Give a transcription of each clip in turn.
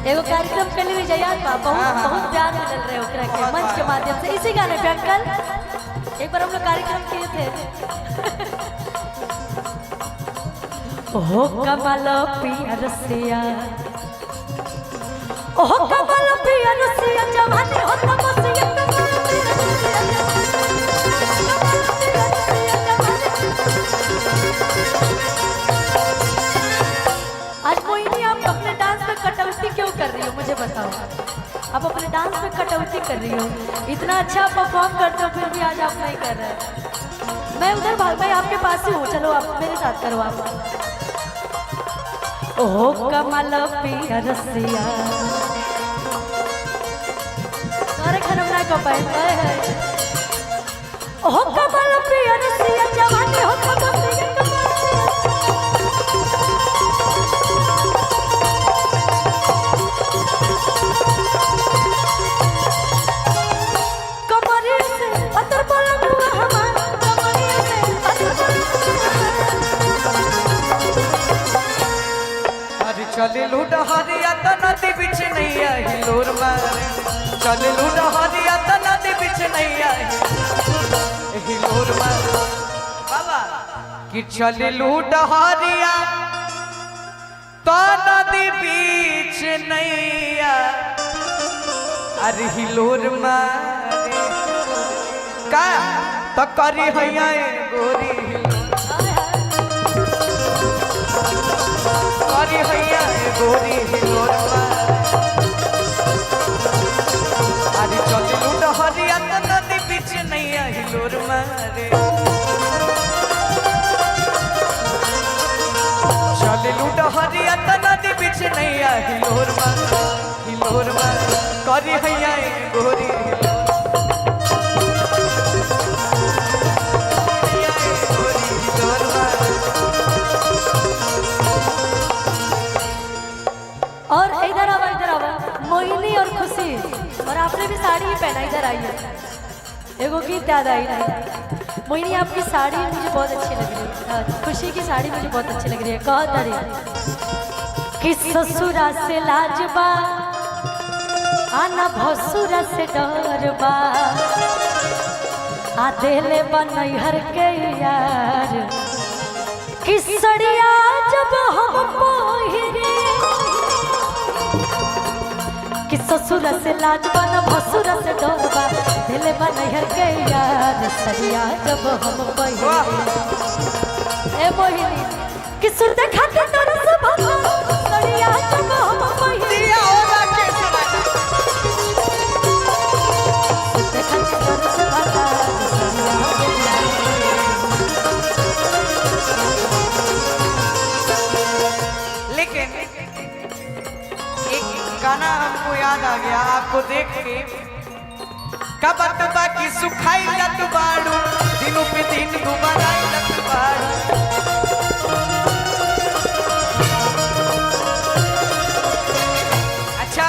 एगो कार्यक्रम के लिए जयात बा बहुत बहुत प्यार मिल रहे ओकरा के मंच के माध्यम से इसी गाने पे अंकल एक बार हम लोग कार्यक्रम किए थे। ओहो कमल पिया रसिया ओहो कमल पिया रसिया जवानी हो तपसिया आज कोई नहीं आप अपने डांस में कटौती क्यों कर रही हो मुझे बताओ। आप अपने डांस में कटौती कर रही हो, इतना अच्छा परफॉर्म करते हो फिर भी आज आप नहीं कर रहे। मैं उधर भाग मैं आपके पास ही हूँ, चलो आप मेरे साथ करो आप। ओहो कमल पिया रसिया सारे खाना बना को पाए। ओहो कमल पिया रसिया जवानी हो तपसिया चल लूटा हरिया तो नदी बिच नहीं आई लोर मारे। चल लूटा हरिया तो नदी बिच नहीं आई लोर मारे बाबा कि चल लूटा हरिया तो नदी बिच नहीं आई अरे हिलोर मारे का तो करी हैया गोरी करी हैया गोरी हिलोर अरे चल लूट हरिया तो नदी बीच नहीं हिलोर मारे। चल लूट हरिया तो नदी बीच नहीं हिलोर मारे करी हैया गोरी और इधर आवा मोहिनी और खुशी और आपने भी साड़ी ही पहना। इधर आइए एगो गीत याद आई नहीं। मोहिनी आपकी साड़ी मुझे बहुत अच्छी लग रही है, खुशी की साड़ी मुझे बहुत अच्छी लग रही है। कह तरी कि ससुरा से लाजबा आना भसुरा से डरबा आ देले बनैहर के यार कि सड़िया जब हम पहिरे कि ससुरा से लाजबा न भसुरा से डरबा दिले बनैहर के यार सरिया जब हम पहिरे। ए मोहिनी कि सुर देखा के तोर सब सरिया जब हम पहिरे देखा के तोर लेकिन गाना हमको याद आ गया आपको देख के कबत बाकी सुखाई लत बाड़ू दिनों पे दिन गुबाराई लत बाड़ू। अच्छा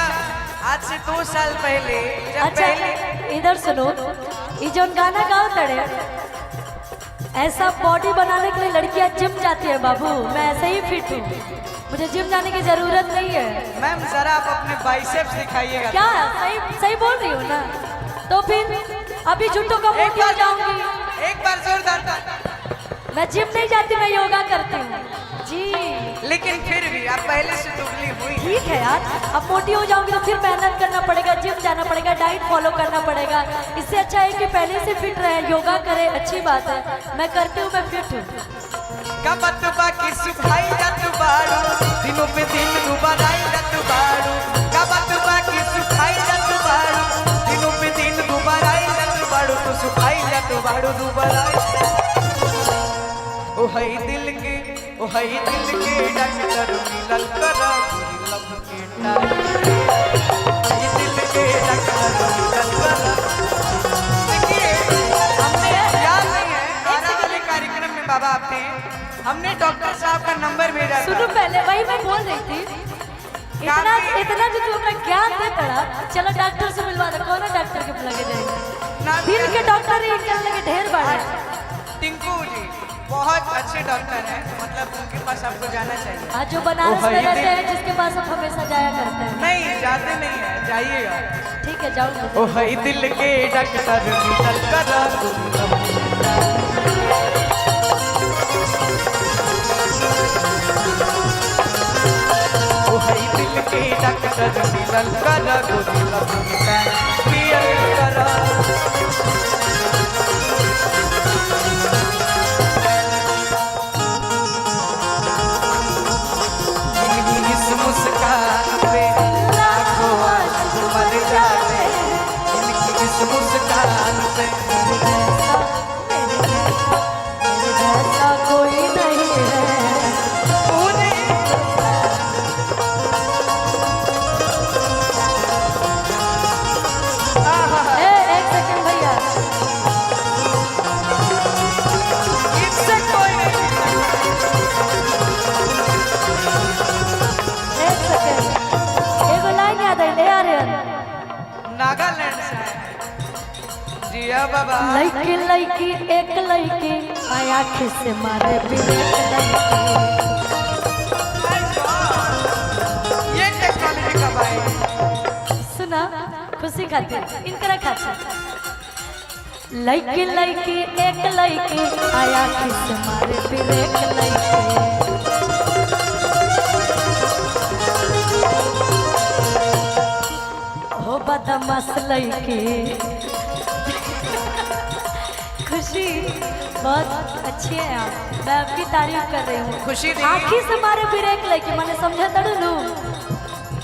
आज से 2 साल पहले जब अच्छा पहले इधर सुनो ये जो गाना गाओ तड़े ऐसा बॉडी बनाने के लिए लड़कियां जिम जाती है बाबू। मैं ऐसे ही फिट हूँ, मुझे जिम जाने की जरूरत नहीं है। मैम जरा आप अपने बाइसेप्स दिखाइएगा। क्या सही बोल रही हूँ ना? तो फिर अभी जुटो का मोटी हो जाऊंगी। एक बार जोरदार। मैं जिम नहीं जाती, मैं योगा करती हूँ जी। लेकिन फिर भी आप पहले से दुबली हुई। ठीक है यार, अब मोटी हो जाऊंगी तो फिर मेहनत करना पड़ेगा, जिम जाना पड़ेगा, डाइट फॉलो करना पड़ेगा। इससे अच्छा है कि पहले से फिट रहे, योगा करे, अच्छी बात है। मैं करती हूँ, मैं फिट हूँ। कबत बाकी सुखाई लत बाड़ू दिनों पे दिन गुबाराई लत बाड़ू। कबत बाकी सुखाई लत बाड़ू दिनों पे दिन गुबाराई लत बाड़ू तो सुखाई लत बाड़ू गुबाराई। ओ हई दिल के डॉक्टर मिलल करा लब के हई दिल के डॉक्टर मिलल करा। देखिए हमने याद नहीं है आने वाले कार्यक्रम में बाबा आपने हमने डॉक्टर साहब का नंबर भेजा। सुनो पहले वही मैं बोल रही थी इतना जो तू अपना ज्ञान दे पड़ा, चलो डॉक्टर से मिलवा दो। कौन डॉक्टर के लगे जाएंगे? दिल के डॉक्टर ही निकलने के ढेर बड़े। टिंकू जी बहुत अच्छे डॉक्टर हैं, मतलब उनके पास आपको जाना चाहिए। आज जो बनारस वो में है रहते दिल- हैं जिसके पास हम हमेशा जाया करते हैं। नहीं जाते नहीं है, जाइएगा। ठीक है जाओ। ओ है दिल के डॉक्टर निकल कर ओ है दिल के डॉक्टर निकल कर गोरी लगता क्लियर कर। इस मुस्कान पे लाखों आशिक मर जाते, इनकी इस मुस्कान पे। मेरे जैसा कोई नहीं है। पूरे एक सेकंड भैया। इससे कोई नहीं। एक सेकंड एगो लाइन याद आई ले आ रहे हैं। नागालैंड से आए हैं। जिया बाबा लड़की लड़की एक लड़की आया से मारे भी एक लड़की। ये टेक्नोलॉजी कब आई? सुना खुशी खातिर इनकरा खातिर। लड़की लड़की एक लड़की आया से मारे भी एक लड़की। हो बदमाश लड़की। खुशी बहुत अच्छी है आप, मैं आपकी तारीफ कर रही हूँ। खुशी दी। आखी से मारे फिर एक लड़की मैंने समझा तड़ू लू।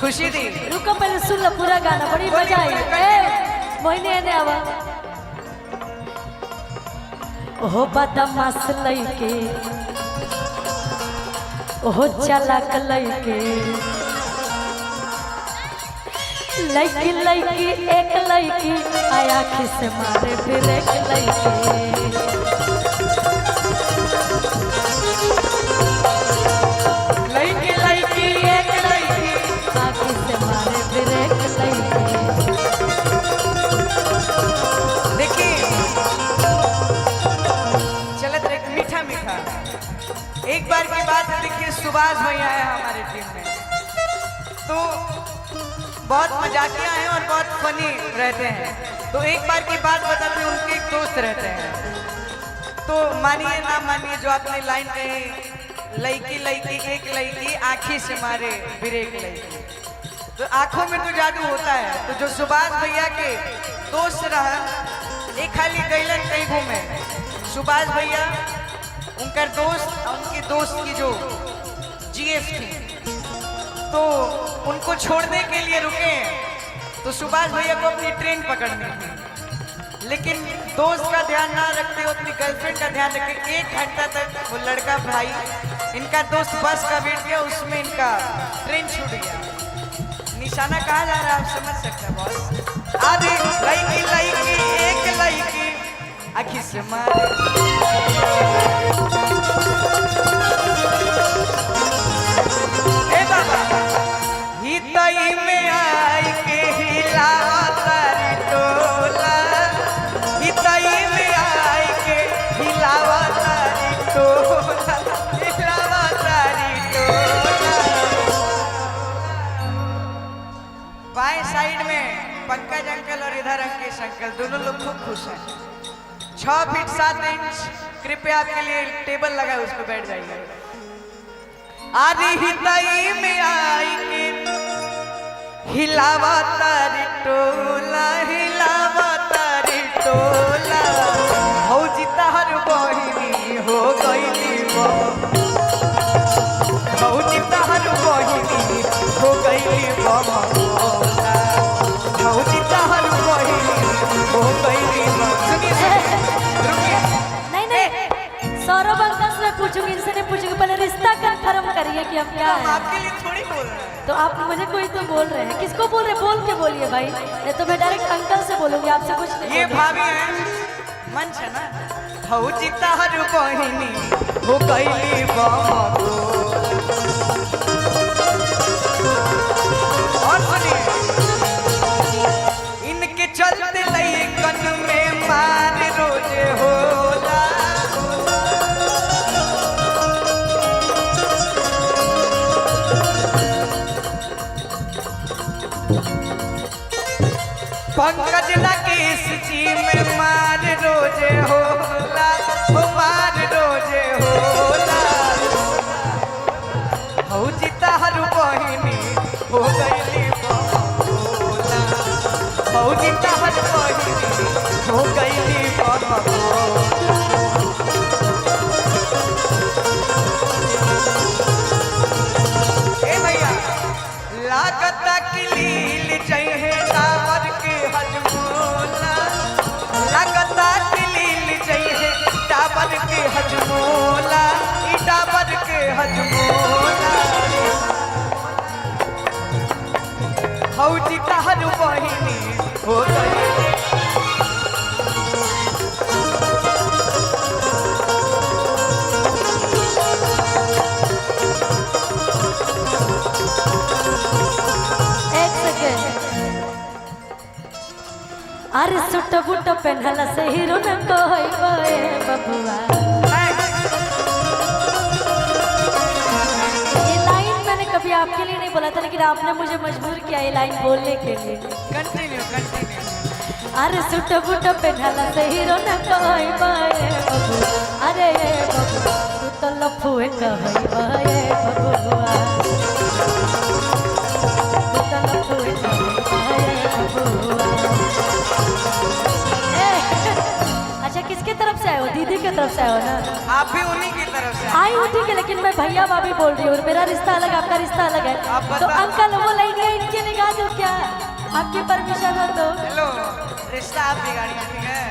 खुशी दी। रुको पहले सुन लो पूरा गाना, बड़ी मजा आई। ए मोहिनी ने आवा। ओहो बदमाश लड़की, ओहो चालाक लड़की। लड़की लड़की एक लड़की आया से मारे फिर एक लड़की। लड़की लड़की एक लड़की आखी से मारे फिर एक लड़की। देखिए चलत एक मीठा मीठा। एक बार की बात है, देखिए सुभाष भैया है हमारी टीम में, तो बहुत मजाकिया हैं और बहुत फनी रहते हैं। तो एक बार की बात बताते हैं, उनके एक दोस्त रहते हैं, तो मानिए ना मानिए जो आपने लाइन कही, लड़की लड़की एक लड़की आँखी से मारे ब्रेक लड़की, तो आंखों में तो जादू होता है। तो जो सुभाष भैया के दोस्त रहा, एक खाली गैलन कहीं घूमे सुभाष भैया, उनका दोस्त और उनकी दोस्त की जो जीएफ थी, तो उनको छोड़ने के लिए रुके। तो सुभाष भैया को अपनी ट्रेन पकड़नी थी, लेकिन दोस्त का ध्यान ना रखते हुए अपनी गर्लफ्रेंड का ध्यान रखे। 1 घंटा तक वो लड़का भाई, इनका दोस्त बस का वेट किया, उसमें इनका ट्रेन छूट गया। निशाना कहाँ जा रहा है आप समझ सकते हैं बॉस। आधी लड़की लड़की एक लड़की आखिर से मारे। ए बाबा हितई में आई के हिलावता रे टोला, हितई में आई के हिलावता रे टोला, हिलावता रे टोला। बाएं साइड में पंकज अंकल और इधर अंकेश अंकल, दोनों लोग खूब खुश हैं। 6 फीट 7 इंच कृपया आपके लिए टेबल लगा है, उस पर बैठ जाइए। आधी हितई में आई के हिलावता रे टोला, हिलावता रे टोला। भौजी तहर बहिनी हो गईली भौजी तहर बहिनी हो गईली भौजी तहर बहिनी हो गईली। सुनिए नहीं नहीं सौरभ अंकल से पूछूंगी, इनसे नहीं पूछूंगी। पहले रिश्ता कंफर्म करिए कि हम क्या हम है। आपके लिए थोड़ी बोल रहे हैं। तो आप मुझे कोई तो बोल रहे हैं, किसको बोल रहे हैं? बोल के बोलिए भाई, नहीं तो मैं डायरेक्ट अंकल से बोलूंगी, आपसे कुछ नहीं ये बोलूंगी। भाभी है मंच है ना। भौजी तहर बहिनी हो गईली और सुनिए इनके चलते लइकन में मार रोज होला। पंकज राकेश जी में मार रोजे होला हो मार रोजे होला भौजी तहर बहिनी हो गईली बहला भौजी तहर बहिनी हो गईली बहला ए भैया लागता कि लील चाहिए टावर के हजमोला लागता कि लील चाहिए टावर के हजमोला ई टावर के हजमोला भौजी तहर बहिनी हो गई अरे सुट बुट पहनला से हीरो न कोई बे बबुआ। ये लाइन मैंने कभी आपके लिए नहीं बोला था, लेकिन आपने मुझे मजबूर किया ये लाइन बोलने के लिए। कंटिन्यू अरे सुट बुट पहनला से हीरो न कोई बे बबुआ। अरे बबुआ तू तो लफुए कहई बे बबुआ तू तो लफुए कहई बबुआ। अच्छा किसके तरफ से आए हो? दीदी के तरफ से आए हो ना? आप भी उन्हीं की तरफ से आई हूँ ठीक है, लेकिन मैं भैया भाभी बोल रही हूँ। मेरा रिश्ता अलग आपका रिश्ता अलग है। तो अंकल वो लाइनियाँ इनके निगाह दो क्या? आपकी परमिशन हो तो। हेलो रिश्ता आप बिगाड़िए ठीक है।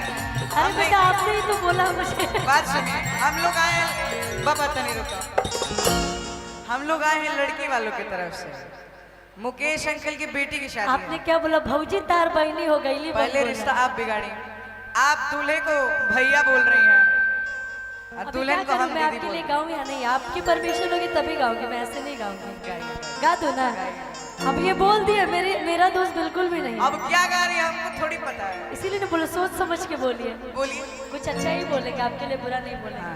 अरे बेटा आपने ही तो बोला मुझे। बात सुनिए हम लोग आए हैं बाबा तनी रुको हम लोग आए हैं लड़की वालों की तरफ से मुकेश अंकल की बेटी की शादी आपने क्या बोला? भौजी तार बहनी हो गई। पहले रिश्ता आप बिगाड़ी आप दूल्हे को भैया बोल रही हैं और दुल्हन को हम मैं आपके लिए गाऊँ या नहीं? आपकी परमिशन होगी तभी गाऊंगी, मैं ऐसे नहीं गाऊंगी। गा दो ना। अब ये बोल दिया मेरा दोस्त बिल्कुल भी नहीं। अब क्या गा रही है हमको थोड़ी पता है, इसीलिए ना बोलो, सोच समझ के बोलिए। बोलिए कुछ अच्छा ही बोलेंगे, आपके लिए बुरा नहीं बोलेंगे।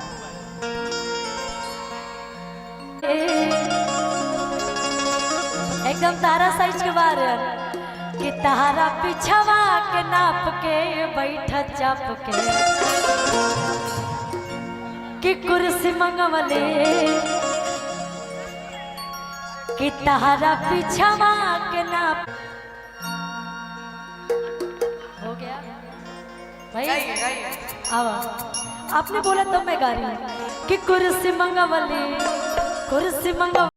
एकदम तारा साइज के बार कि तारा पिछवा के नाप के बैठ चाप के कि कुर्सी मंगवले कि तारा पिछवा के नाप। हो गया भाई? गाइए आवा आपने बोला तब मैं गा रही हूँ कि कुर्सी मंगवले कुर्सी मंगव